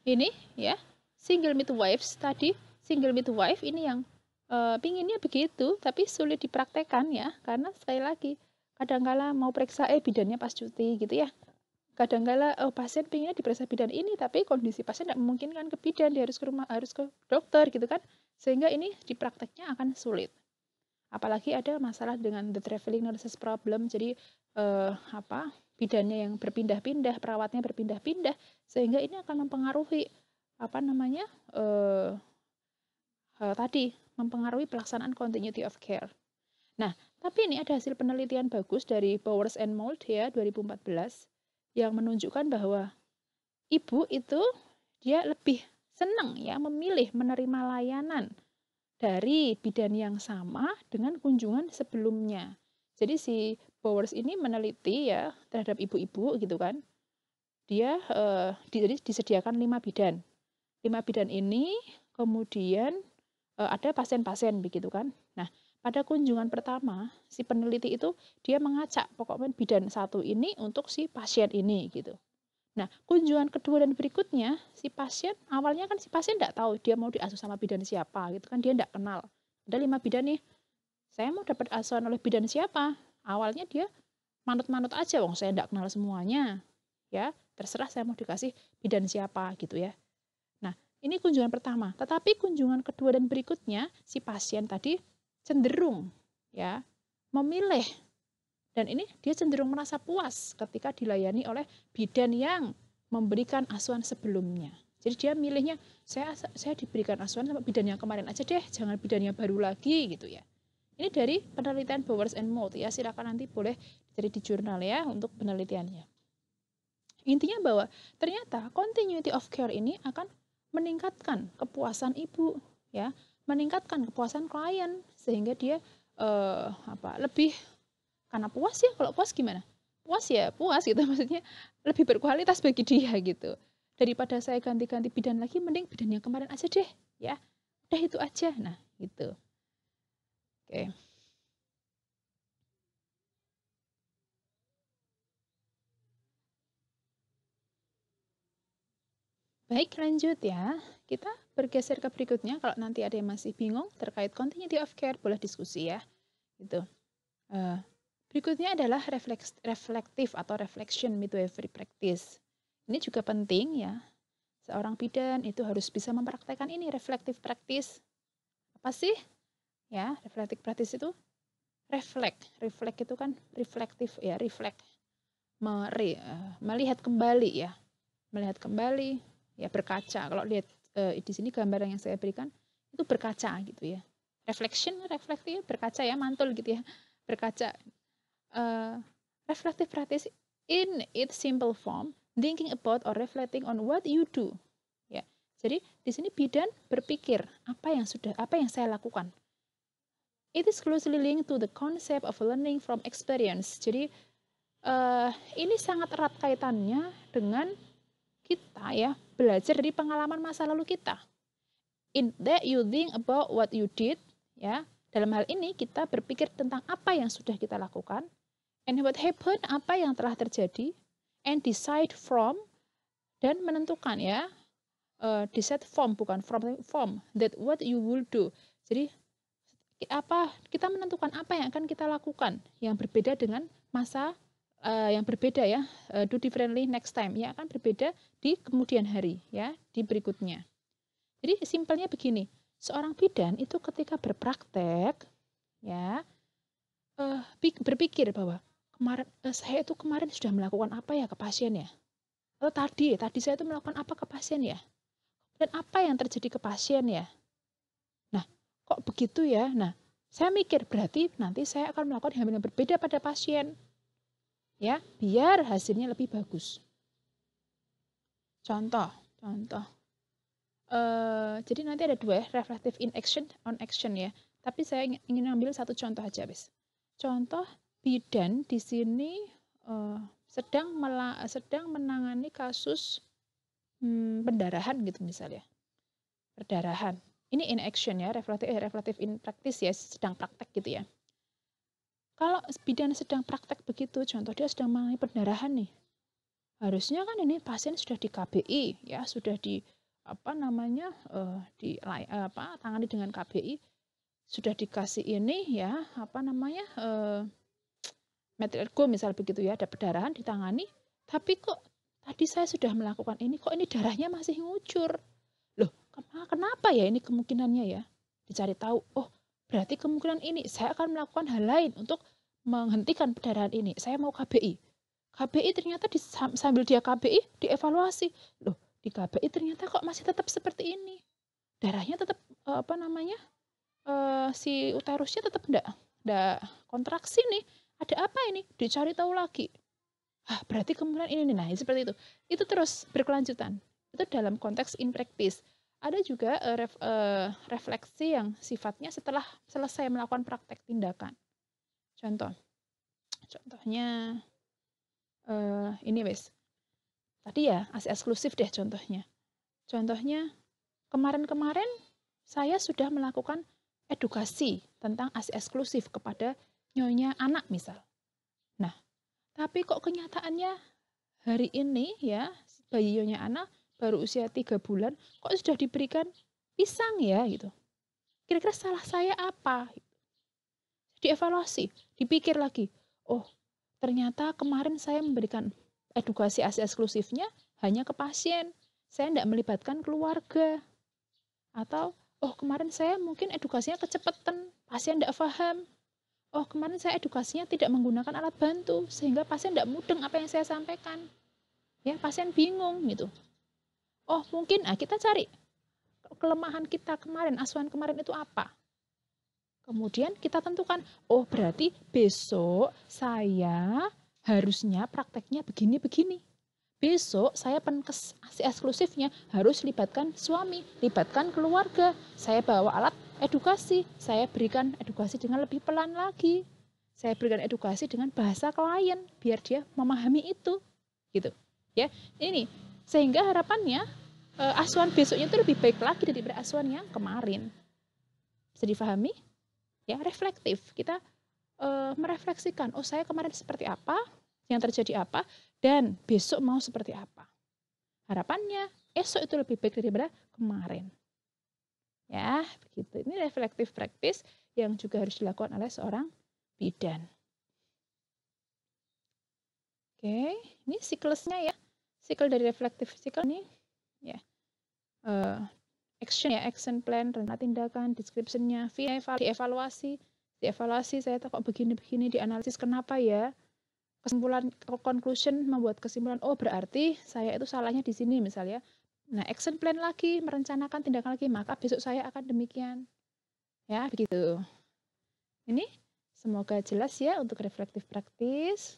Ini ya, single midwives tadi, single midwife ini yang pinginnya begitu, tapi sulit dipraktekkan ya, karena sekali lagi kadangkala mau periksa bidannya pas cuti gitu ya. Kadangkala pasien pinginnya diperiksa bidan ini, tapi kondisi pasien tidak memungkinkan ke bidan, dia harus ke rumah, harus ke dokter gitu kan, sehingga ini di prakteknya akan sulit. Apalagi ada masalah dengan the traveling nurses problem, jadi bidannya yang berpindah-pindah, perawatnya berpindah-pindah, sehingga ini akan mempengaruhi tadi mempengaruhi pelaksanaan continuity of care. Nah, tapi ini ada hasil penelitian bagus dari Bowers and Mould ya 2014 yang menunjukkan bahwa ibu itu dia lebih senang ya memilih menerima layanan dari bidan yang sama dengan kunjungan sebelumnya. Jadi si Bowers ini meneliti ya terhadap ibu-ibu gitu kan. Dia disediakan 5 bidan. 5 bidan ini kemudian ada pasien-pasien begitu kan. Nah, pada kunjungan pertama si peneliti itu dia mengacak pokoknya bidan satu ini untuk si pasien ini gitu. Nah, kunjungan kedua dan berikutnya si pasien awalnya kan si pasien tidak tahu dia mau diasuh sama bidan siapa gitu kan, dia tidak kenal. Ada 5 bidan nih, saya mau dapat asuhan oleh bidan siapa? Awalnya dia manut-manut aja, wong saya tidak kenal semuanya. Ya, terserah saya mau dikasih bidan siapa gitu ya. Nah, ini kunjungan pertama. Tetapi kunjungan kedua dan berikutnya si pasien tadi cenderung ya memilih, dan ini dia cenderung merasa puas ketika dilayani oleh bidan yang memberikan asuhan sebelumnya. Jadi dia milihnya, saya diberikan asuhan sama bidan yang kemarin aja deh, jangan bidan yang baru lagi gitu ya. Ini dari penelitian Bowers and Mould ya, silakan nanti boleh cari di jurnal ya untuk penelitiannya. Intinya bahwa ternyata continuity of care ini akan meningkatkan kepuasan ibu ya, meningkatkan kepuasan klien sehingga dia lebih, karena puas ya, kalau puas gimana? Puas ya puas gitu maksudnya, lebih berkualitas bagi dia gitu. Daripada saya ganti-ganti bidan lagi, mending bidan yang kemarin aja deh ya. Udah itu aja. Nah, gitu. Oke. Baik, lanjut ya. Kita bergeser ke berikutnya. Kalau nanti ada yang masih bingung terkait continuity of care, boleh diskusi ya. Gitu. Berikutnya adalah reflektif atau reflection midwifery practice. Ini juga penting ya. Seorang bidan itu harus bisa mempraktekkan ini reflective practice. Apa sih? Ya, reflective practice itu reflect. Reflect itu kan reflektif ya, reflect. Melihat kembali ya. Melihat kembali ya, berkaca. Kalau lihat di sini gambar yang saya berikan itu berkaca gitu ya. Reflection, reflective berkaca ya, mantul gitu ya. Berkaca. Reflective practice in its simple form, thinking about or reflecting on what you do. Ya. Jadi di sini bidan berpikir apa yang saya lakukan. It is closely linked to the concept of learning from experience. Jadi ini sangat erat kaitannya dengan kita ya belajar dari pengalaman masa lalu kita. In that you think about what you did, ya. Dalam hal ini kita berpikir tentang apa yang sudah kita lakukan, and what happened, apa yang telah terjadi, and decide from, dan menentukan ya, decide from bukan from that what you will do. Jadi kita menentukan apa yang akan kita lakukan yang berbeda dengan masa yang berbeda ya, do differently next time ya, akan berbeda di kemudian hari ya, di berikutnya. Jadi simpelnya begini, seorang bidan itu ketika berpraktek ya berpikir bahwa saya itu kemarin sudah melakukan apa ya ke pasien ya, atau tadi saya itu melakukan apa ke pasien ya, dan apa yang terjadi ke pasien ya. Nah, kok begitu ya? Nah, saya mikir berarti nanti saya akan melakukan hal yang berbeda pada pasien ya, biar hasilnya lebih bagus. Contoh jadi nanti ada dua ya, reflective in action, on action ya, tapi saya ingin ambil satu contoh aja bis. Contoh bidan di sini sedang menangani kasus pendarahan gitu misalnya, perdarahan. Ini in action ya, reflective in practice ya, sedang praktek gitu ya. Kalau bidan sedang praktek begitu, contoh dia sedang mengalami pendarahan nih, harusnya kan ini pasien sudah di KBI ya, sudah di tangani dengan KBI, sudah dikasih ini ya, metode ergo misal begitu ya, ada perdarahan ditangani, tapi kok tadi saya sudah melakukan ini, kok ini darahnya masih ngucur. Loh, kenapa ya ini kemungkinannya ya? Dicari tahu, oh berarti kemungkinan ini, saya akan melakukan hal lain untuk menghentikan perdarahan ini. Saya mau KBI. KBI ternyata sambil dia KBI, dievaluasi. Loh, di KBI ternyata kok masih tetap seperti ini. Darahnya tetap si uterusnya tetap enggak kontraksi nih. Ada apa ini? Dicari tahu lagi. Berarti kemungkinan ini nih. Nah, seperti itu. Itu terus berkelanjutan. Itu dalam konteks in practice. Ada juga refleksi yang sifatnya setelah selesai melakukan praktek tindakan. Contohnya ini wes. Tadi ya ASI eksklusif deh contohnya. Contohnya kemarin-kemarin saya sudah melakukan edukasi tentang ASI eksklusif kepada nyonya anak misal. Nah, tapi kok kenyataannya hari ini ya bayi nyonya anak baru usia 3 bulan kok sudah diberikan pisang ya gitu. Kira-kira salah saya apa? Dievaluasi, dipikir lagi. Oh, ternyata kemarin saya memberikan edukasi ASI eksklusifnya hanya ke pasien. Saya tidak melibatkan keluarga. Atau, oh kemarin saya mungkin edukasinya kecepatan, pasien tidak paham. Oh kemarin saya edukasinya tidak menggunakan alat bantu, sehingga pasien tidak mudeng apa yang saya sampaikan. Ya, pasien bingung gitu. Oh mungkin kita cari kelemahan kita kemarin, asuhan kemarin itu apa. Kemudian kita tentukan, oh berarti besok saya harusnya prakteknya begini-begini. Besok saya penkes ASI eksklusifnya harus libatkan suami, libatkan keluarga. Saya bawa alat edukasi, saya berikan edukasi dengan lebih pelan lagi. Saya berikan edukasi dengan bahasa klien biar dia memahami itu. Gitu. Ya, ini sehingga harapannya asuhan besoknya itu lebih baik lagi daripada asuhan yang kemarin. Bisa difahami? Ya, reflektif. Kita merefleksikan, oh saya kemarin seperti apa, yang terjadi apa, dan besok mau seperti apa. Harapannya esok itu lebih baik daripada kemarin. Ya, begitu. Ini reflective practice yang juga harus dilakukan oleh seorang bidan. Oke, ini siklusnya ya. Siklus dari reflective cycle ini ya. Action plan, rencana tindakan, description-nya, dievaluasi saya kok begini-begini, dianalisis kenapa ya, conclusion, membuat kesimpulan, oh berarti saya itu salahnya di sini misalnya. Nah, action plan lagi, merencanakan tindakan lagi, maka besok saya akan demikian. Ya, begitu. Ini semoga jelas ya untuk reflective practice.